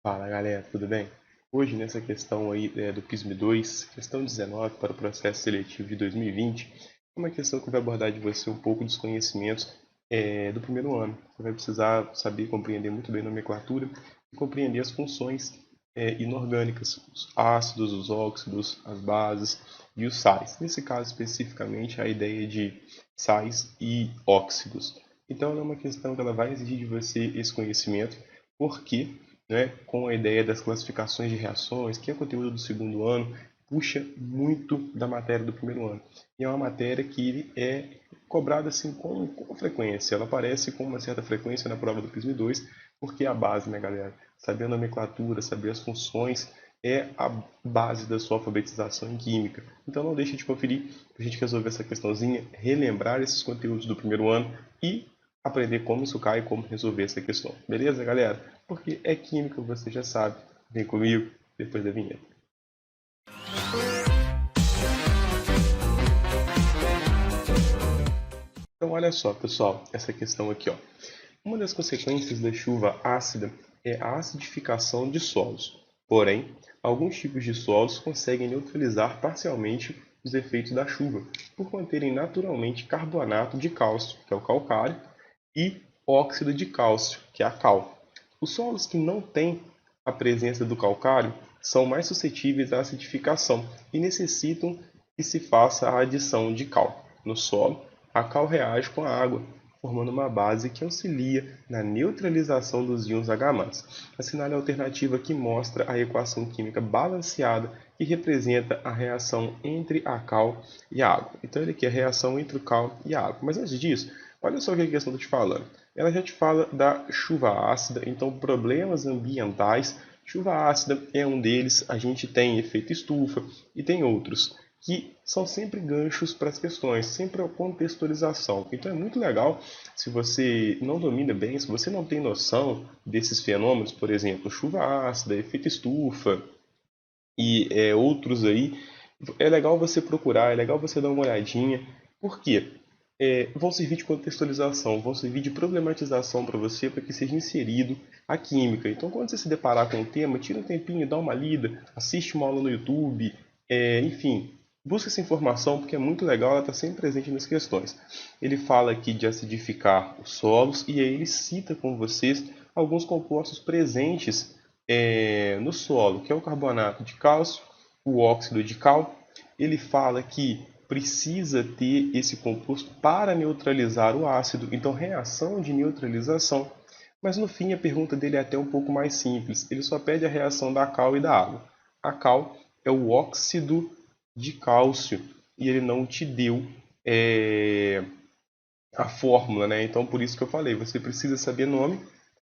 Fala galera, tudo bem? Hoje nessa questão aí do PISM 2, questão 19 para o processo seletivo de 2020, é uma questão que vai abordar de você um pouco dos conhecimentos do primeiro ano. Você vai precisar saber compreender muito bem a nomenclatura e compreender as funções inorgânicas, os ácidos, os óxidos, as bases e os sais. Nesse caso especificamente a ideia de sais e óxidos. Então é uma questão que ela vai exigir de você esse conhecimento, porque com a ideia das classificações de reações, que é conteúdo do segundo ano, puxa muito da matéria do primeiro ano. E é uma matéria que é cobrada assim com frequência. Ela aparece com uma certa frequência na prova do PISM 2, porque é a base, né, galera? Saber a nomenclatura, saber as funções, é a base da sua alfabetização em química. Então não deixe de conferir para a gente resolver essa questãozinha, relembrar esses conteúdos do primeiro ano e aprender como isso cai e como resolver essa questão. Beleza, galera? Porque é química, você já sabe. Vem comigo depois da vinheta. Então, olha só, pessoal, essa questão aqui, ó. Uma das consequências da chuva ácida é a acidificação de solos. Porém, alguns tipos de solos conseguem neutralizar parcialmente os efeitos da chuva, por conterem naturalmente carbonato de cálcio, que é o calcário, e óxido de cálcio, que é a cal. Os solos que não têm a presença do calcário são mais suscetíveis à acidificação e necessitam que se faça a adição de cal. No solo, a cal reage com a água, formando uma base que auxilia na neutralização dos íons H+. Assinale a alternativa que mostra a equação química balanceada que representa a reação entre a cal e a água. Então, ele aqui é a reação entre o cal e a água. Mas antes disso, olha só o que a questão está te falando. Ela já te fala da chuva ácida, então problemas ambientais. Chuva ácida é um deles, a gente tem efeito estufa e tem outros que são sempre ganchos para as questões, sempre a contextualização. Então é muito legal se você não domina bem, se você não tem noção desses fenômenos, por exemplo, chuva ácida, efeito estufa e outros aí, é legal você procurar, é legal você dar uma olhadinha. Por quê? Vão servir de contextualização, vão servir de problematização para você, para que seja inserido a química. Então, quando você se deparar com o tema, tira um tempinho, dá uma lida, assiste uma aula no YouTube, enfim, busca essa informação porque é muito legal, ela está sempre presente nas questões. Ele fala aqui de acidificar os solos e aí ele cita com vocês alguns compostos presentes no solo, que é o carbonato de cálcio, o óxido de cal. Ele fala que precisa ter esse composto para neutralizar o ácido, então reação de neutralização. Mas no fim a pergunta dele é até um pouco mais simples, ele só pede a reação da cal e da água. A cal é o óxido de cálcio e ele não te deu a fórmula, né? Então por isso que eu falei, você precisa saber nome,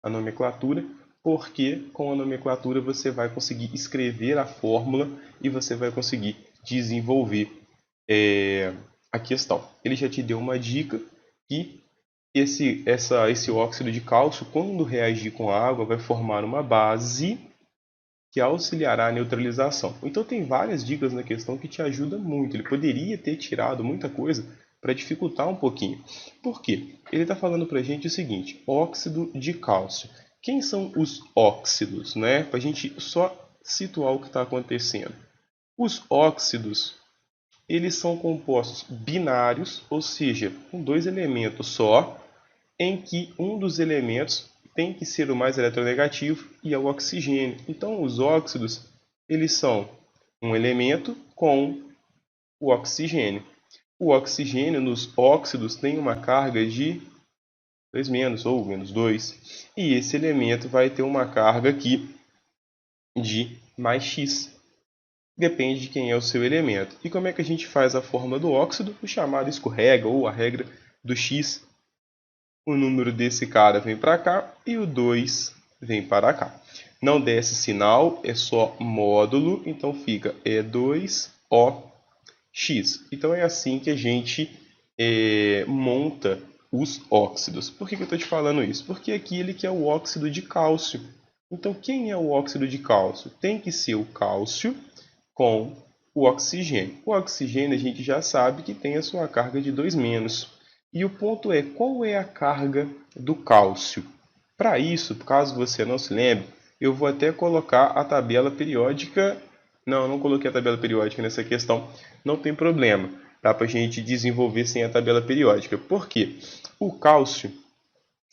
a nomenclatura, porque com a nomenclatura você vai conseguir escrever a fórmula e você vai conseguir desenvolver a questão. Ele já te deu uma dica que esse óxido de cálcio, quando reagir com a água, vai formar uma base que auxiliará a neutralização. Então tem várias dicas na questão que te ajudam muito. Ele poderia ter tirado muita coisa para dificultar um pouquinho. Por quê? Ele está falando para a gente o seguinte, óxido de cálcio. Quem são os óxidos? Né? Para a gente só situar o que está acontecendo. Os óxidos, eles são compostos binários, ou seja, com dois elementos só, em que um dos elementos tem que ser o mais eletronegativo e é o oxigênio. Então, os óxidos, eles são um elemento com o oxigênio. O oxigênio nos óxidos tem uma carga de 2 menos ou menos 2. E esse elemento vai ter uma carga aqui de mais X. Depende de quem é o seu elemento. E como é que a gente faz a fórmula do óxido? O chamado escorrega ou a regra do X. O número desse cara vem para cá e o 2 vem para cá. Não desce sinal, é só módulo, então fica E2OX. Então é assim que a gente monta os óxidos. Por que eu estou te falando isso? Porque aqui ele quer o óxido de cálcio. Então quem é o óxido de cálcio? Tem que ser o cálcio com o oxigênio. O oxigênio a gente já sabe que tem a sua carga de 2 menos. E o ponto é, qual é a carga do cálcio? Para isso, caso você não se lembre, eu vou até colocar a tabela periódica. Não, não coloquei a tabela periódica nessa questão, não tem problema. Dá para a gente desenvolver sem a tabela periódica. Por quê? O cálcio,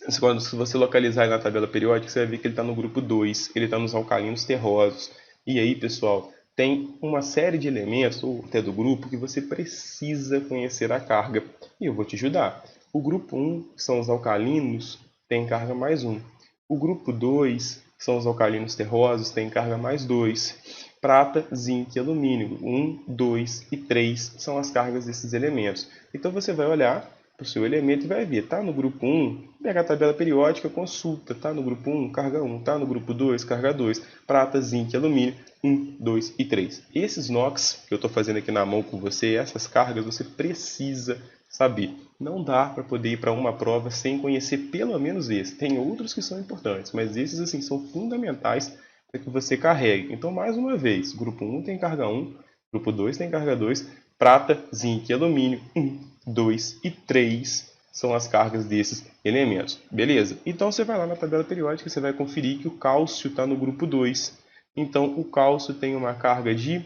se você localizar ele na tabela periódica, você vai ver que ele está no grupo 2, ele está nos alcalinos terrosos. E aí, pessoal, tem uma série de elementos, ou até do grupo, que você precisa conhecer a carga. E eu vou te ajudar. O grupo 1, que são os alcalinos, tem carga mais 1. O grupo 2, que são os alcalinos terrosos, tem carga mais 2. Prata, zinco e alumínio, 1, 2 e 3 são as cargas desses elementos. Então você vai olhar para o seu elemento e vai ver, está no grupo 1, pega a tabela periódica, consulta, está no grupo 1, carga 1, está no grupo 2, carga 2, prata, zinco e alumínio, 1, 2 e 3. Esses NOx que eu estou fazendo aqui na mão com você, essas cargas você precisa saber. Não dá para poder ir para uma prova sem conhecer pelo menos esse. Tem outros que são importantes, mas esses assim são fundamentais para que você carregue. Então, mais uma vez, grupo 1 tem carga 1, grupo 2 tem carga 2, prata, zinco e alumínio, 1, 2 e 3 são as cargas desses elementos. Beleza? Então, você vai lá na tabela periódica e você vai conferir que o cálcio está no grupo 2. Então, o cálcio tem uma carga de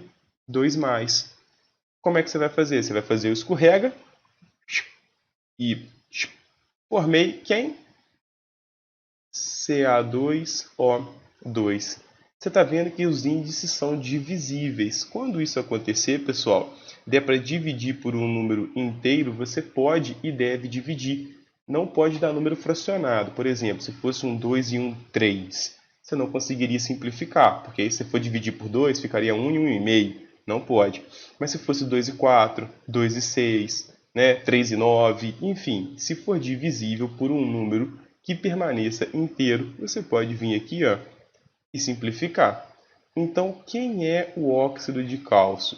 2+. Como é que você vai fazer? Você vai fazer o escorrega e formei quem? Ca2O2. Você está vendo que os índices são divisíveis. Quando isso acontecer, pessoal, der para dividir por um número inteiro, você pode e deve dividir. Não pode dar número fracionado. Por exemplo, se fosse um 2 e um 3, você não conseguiria simplificar, porque aí se for dividir por 2, ficaria 1 e 1,5. Não pode. Mas se fosse 2 e 4, 2 e 6, né, 3 e 9, enfim, se for divisível por um número que permaneça inteiro, você pode vir aqui, ó, e simplificar. Então, quem é o óxido de cálcio?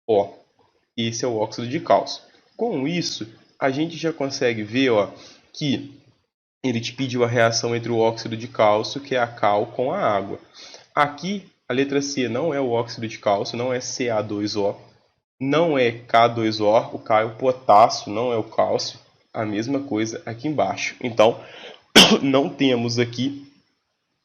CaO. Esse é o óxido de cálcio. Com isso, a gente já consegue ver, ó, que ele te pediu a reação entre o óxido de cálcio, que é a cal, com a água. Aqui, a letra C não é o óxido de cálcio, não é Ca2O, não é K2O, o K é o potássio, não é o cálcio. A mesma coisa aqui embaixo. Então, não temos aqui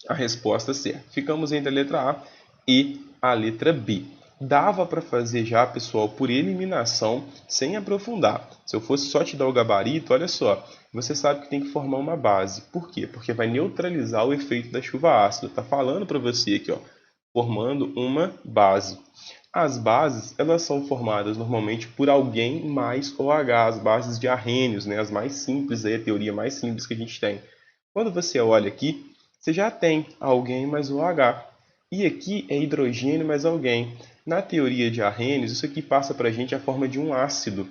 a resposta certa. Ficamos entre a letra A e a letra B. Dava para fazer já, pessoal, por eliminação, sem aprofundar. Se eu fosse só te dar o gabarito, olha só, você sabe que tem que formar uma base. Por quê? Porque vai neutralizar o efeito da chuva ácida. Está falando para você aqui, ó, formando uma base. As bases, elas são formadas normalmente por alguém mais OH, as bases de arrênios, né? As mais simples, aí, a teoria mais simples que a gente tem. Quando você olha aqui, você já tem alguém mais OH. E aqui é hidrogênio mais alguém. Na teoria de arrênios, isso aqui passa para a gente a forma de um ácido.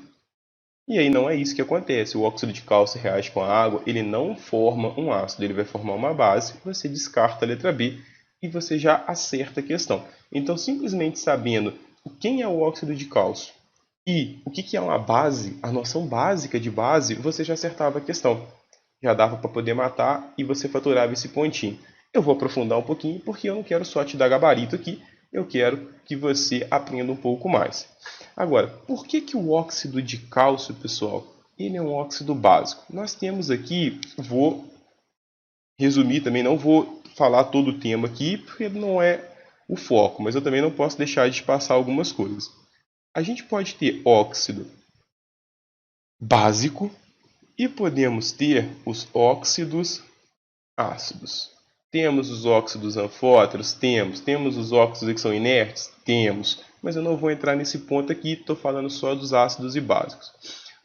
E aí não é isso que acontece. O óxido de cálcio reage com a água, ele não forma um ácido, ele vai formar uma base. Você descarta a letra B e você já acerta a questão. Então, simplesmente sabendo quem é o óxido de cálcio e o que é uma base, a noção básica de base, você já acertava a questão. Já dava para poder matar e você faturava esse pontinho. Eu vou aprofundar um pouquinho porque eu não quero só te dar gabarito aqui, eu quero que você aprenda um pouco mais. Agora, por que o óxido de cálcio, pessoal, ele é um óxido básico? Nós temos aqui, vou resumir também, não vou falar todo o tema aqui, porque não é o foco, mas eu também não posso deixar de passar algumas coisas. A gente pode ter óxido básico e podemos ter os óxidos ácidos. Temos os óxidos anfóteros? Temos os óxidos que são inertes? Temos. Mas eu não vou entrar nesse ponto aqui, estou falando só dos ácidos e básicos.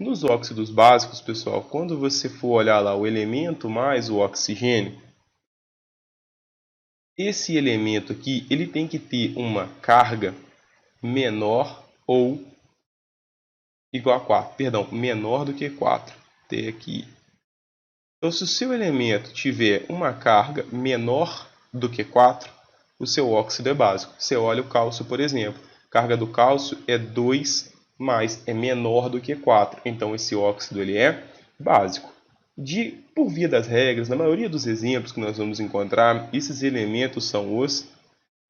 Nos óxidos básicos, pessoal, quando você for olhar lá o elemento mais o oxigênio, esse elemento aqui, ele tem que ter uma carga menor ou igual a 4. Perdão, menor do que 4. Tem aqui. Então, se o seu elemento tiver uma carga menor do que 4, o seu óxido é básico. Você olha o cálcio, por exemplo. A carga do cálcio é 2, mas é menor do que 4. Então, esse óxido ele é básico. Por via das regras, na maioria dos exemplos que nós vamos encontrar, esses elementos são os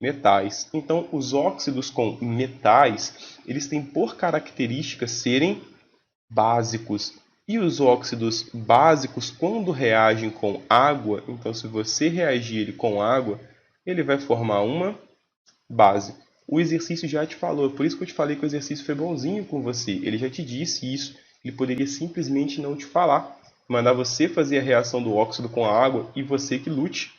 metais. Então, os óxidos com metais, eles têm por característica serem básicos. E os óxidos básicos, quando reagem com água, então se você reagir ele com água, ele vai formar uma base. O exercício já te falou, por isso que eu te falei que o exercício foi bonzinho com você. Ele já te disse isso. Ele poderia simplesmente não te falar, mandar você fazer a reação do óxido com a água e você que lute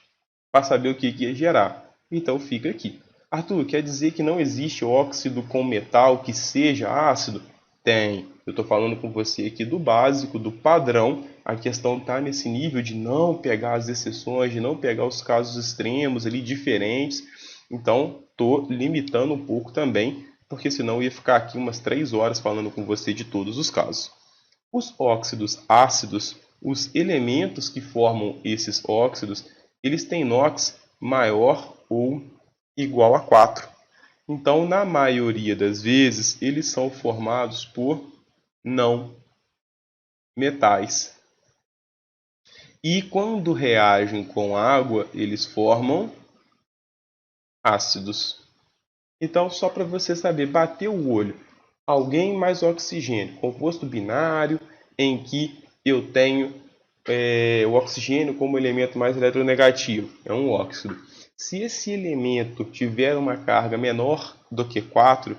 para saber o que ia gerar. Então fica aqui. Arthur, quer dizer que não existe óxido com metal que seja ácido? Tem. Eu estou falando com você aqui do básico, do padrão. A questão está nesse nível de não pegar as exceções, de não pegar os casos extremos ali diferentes. Então, estou limitando um pouco também, porque senão eu ia ficar aqui umas 3 horas falando com você de todos os casos. Os óxidos ácidos, os elementos que formam esses óxidos, eles têm NOx maior ou igual a 4. Então, na maioria das vezes, eles são formados por não metais. E quando reagem com água, eles formam ácidos. Então, só para você saber, bater o olho, alguém mais oxigênio, composto binário, em que eu tenho o oxigênio como elemento mais eletronegativo, é um óxido. Se esse elemento tiver uma carga menor do que 4,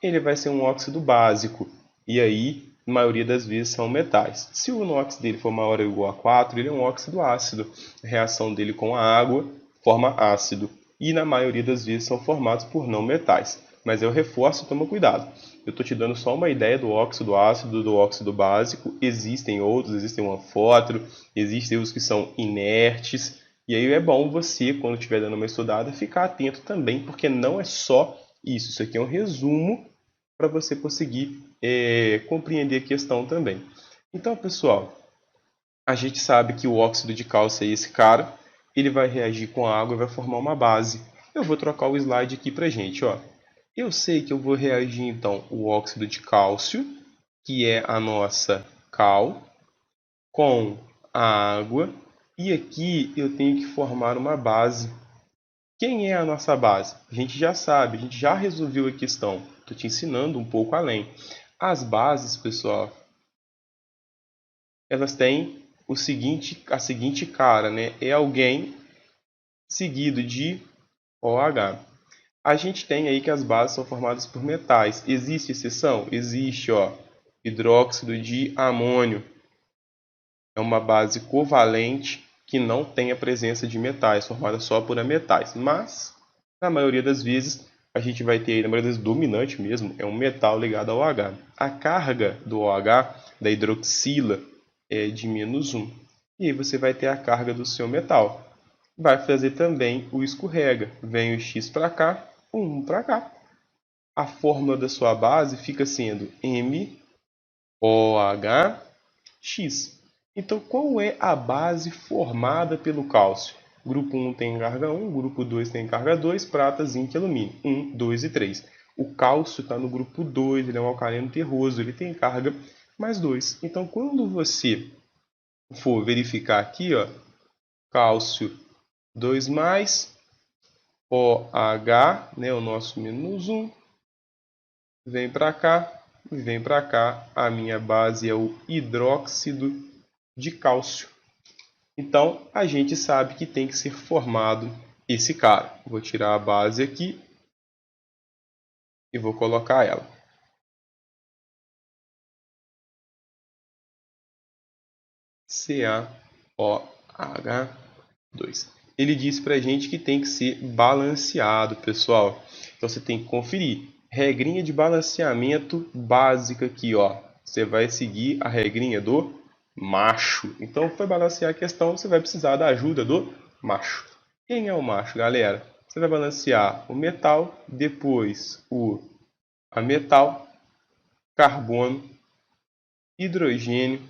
ele vai ser um óxido básico, e aí, na maioria das vezes, são metais. Se o NOx dele for maior ou igual a 4, ele é um óxido ácido. A reação dele com a água forma ácido, e na maioria das vezes são formados por não metais. Mas eu reforço, toma cuidado. Eu estou te dando só uma ideia do óxido ácido, do óxido básico. Existem outros, existem o anfótero, existem os que são inertes. E aí é bom você, quando estiver dando uma estudada, ficar atento também, porque não é só isso. Isso aqui é um resumo para você conseguir compreender a questão também. Então, pessoal, a gente sabe que o óxido de cálcio é esse cara, ele vai reagir com a água e vai formar uma base. Eu vou trocar o slide aqui para gente, ó. Eu sei que eu vou reagir então o óxido de cálcio, que é a nossa cal, com a água, e aqui eu tenho que formar uma base. Quem é a nossa base? A gente já sabe, a gente já resolveu a questão. Estou te ensinando um pouco além. As bases, pessoal, elas têm a seguinte cara, né? É alguém seguido de OH. A gente tem aí que as bases são formadas por metais. Existe exceção? Existe, ó. Hidróxido de amônio. É uma base covalente que não tem a presença de metais, formada só por metais. Mas, na maioria das vezes, a gente vai ter, na maioria das vezes, dominante mesmo, é um metal ligado ao OH. A carga do OH, da hidroxila, é de -1. E aí você vai ter a carga do seu metal. Vai fazer também o escorrega. Vem o X para cá, o 1 para cá. A fórmula da sua base fica sendo MOH-X. Então, qual é a base formada pelo cálcio? Grupo 1 tem carga 1, grupo 2 tem carga 2, prata, zinco e alumínio. 1, 2 e 3. O cálcio está no grupo 2, ele é um alcalino terroso, ele tem carga mais 2. Então, quando você for verificar aqui, ó, cálcio 2 mais, OH, né, o nosso -1, vem para cá e vem para cá. A minha base é o hidróxido de cálcio. Então, a gente sabe que tem que ser formado esse cara. Vou tirar a base aqui e vou colocar ela. CaOH2. Ele diz para a gente que tem que ser balanceado, pessoal. Então, você tem que conferir. Regrinha de balanceamento básica aqui, ó. Você vai seguir a regrinha do macho. Então, foi balancear a questão, você vai precisar da ajuda do macho. Quem é o macho, galera? Você vai balancear o metal, depois o ametal, carbono, hidrogênio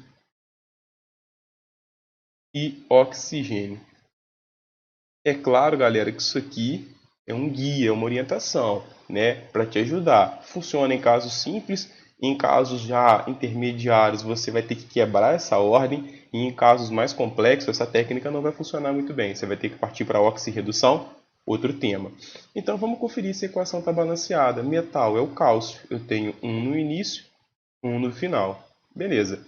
e oxigênio. É claro, galera, que isso aqui é um guia, é uma orientação, né, para te ajudar. Funciona em casos simples, em casos já intermediários você vai ter que quebrar essa ordem e em casos mais complexos essa técnica não vai funcionar muito bem. Você vai ter que partir para a oxirredução, outro tema. Então vamos conferir se a equação está balanceada. Metal é o cálcio, eu tenho um no início, um no final. Beleza.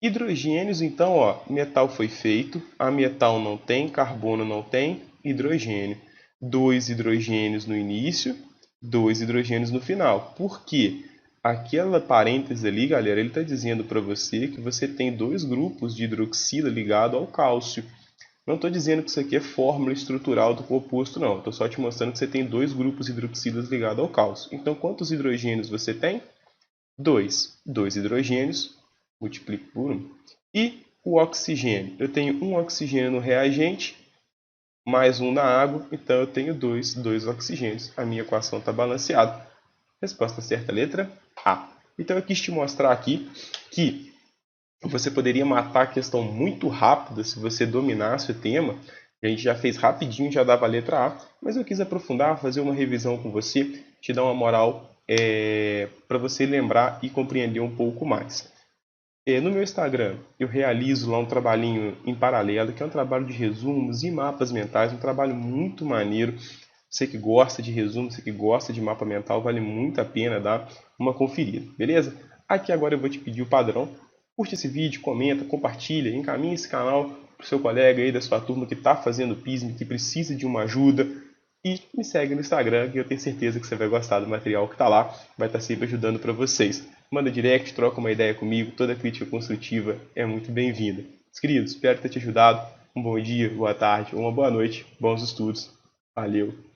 Hidrogênios, então, ó, metal foi feito, ametal não tem, carbono não tem, hidrogênio. 2 hidrogênios no início, 2 hidrogênios no final. Por quê? Aquela parêntese ali, galera, ele está dizendo para você que você tem 2 grupos de hidroxila ligado ao cálcio. Não estou dizendo que isso aqui é fórmula estrutural do composto, não. Estou só te mostrando que você tem 2 grupos hidroxilas ligados ao cálcio. Então, quantos hidrogênios você tem? 2. 2 hidrogênios, multiplico por 1. E o oxigênio? Eu tenho um oxigênio no reagente, mais um na água, então eu tenho 2 oxigênios. A minha equação está balanceada. Resposta certa, letra A. Então eu quis te mostrar aqui que você poderia matar a questão muito rápida se você dominasse o tema. A gente já fez rapidinho, já dava a letra A, mas eu quis aprofundar, fazer uma revisão com você, te dar uma moral para você lembrar e compreender um pouco mais. No meu Instagram, eu realizo lá um trabalhinho em paralelo, que é um trabalho de resumos e mapas mentais, um trabalho muito maneiro. Você que gosta de resumo, você que gosta de mapa mental, vale muito a pena dar uma conferida, beleza? Aqui agora eu vou te pedir o padrão. Curte esse vídeo, comenta, compartilha, encaminha esse canal para o seu colega aí da sua turma que está fazendo PISM, que precisa de uma ajuda. E me segue no Instagram, que eu tenho certeza que você vai gostar do material que está lá. Vai estar sempre ajudando para vocês. Manda direct, troca uma ideia comigo. Toda crítica construtiva é muito bem-vinda. Queridos, espero ter te ajudado. Um bom dia, boa tarde ou uma boa noite. Bons estudos. Valeu!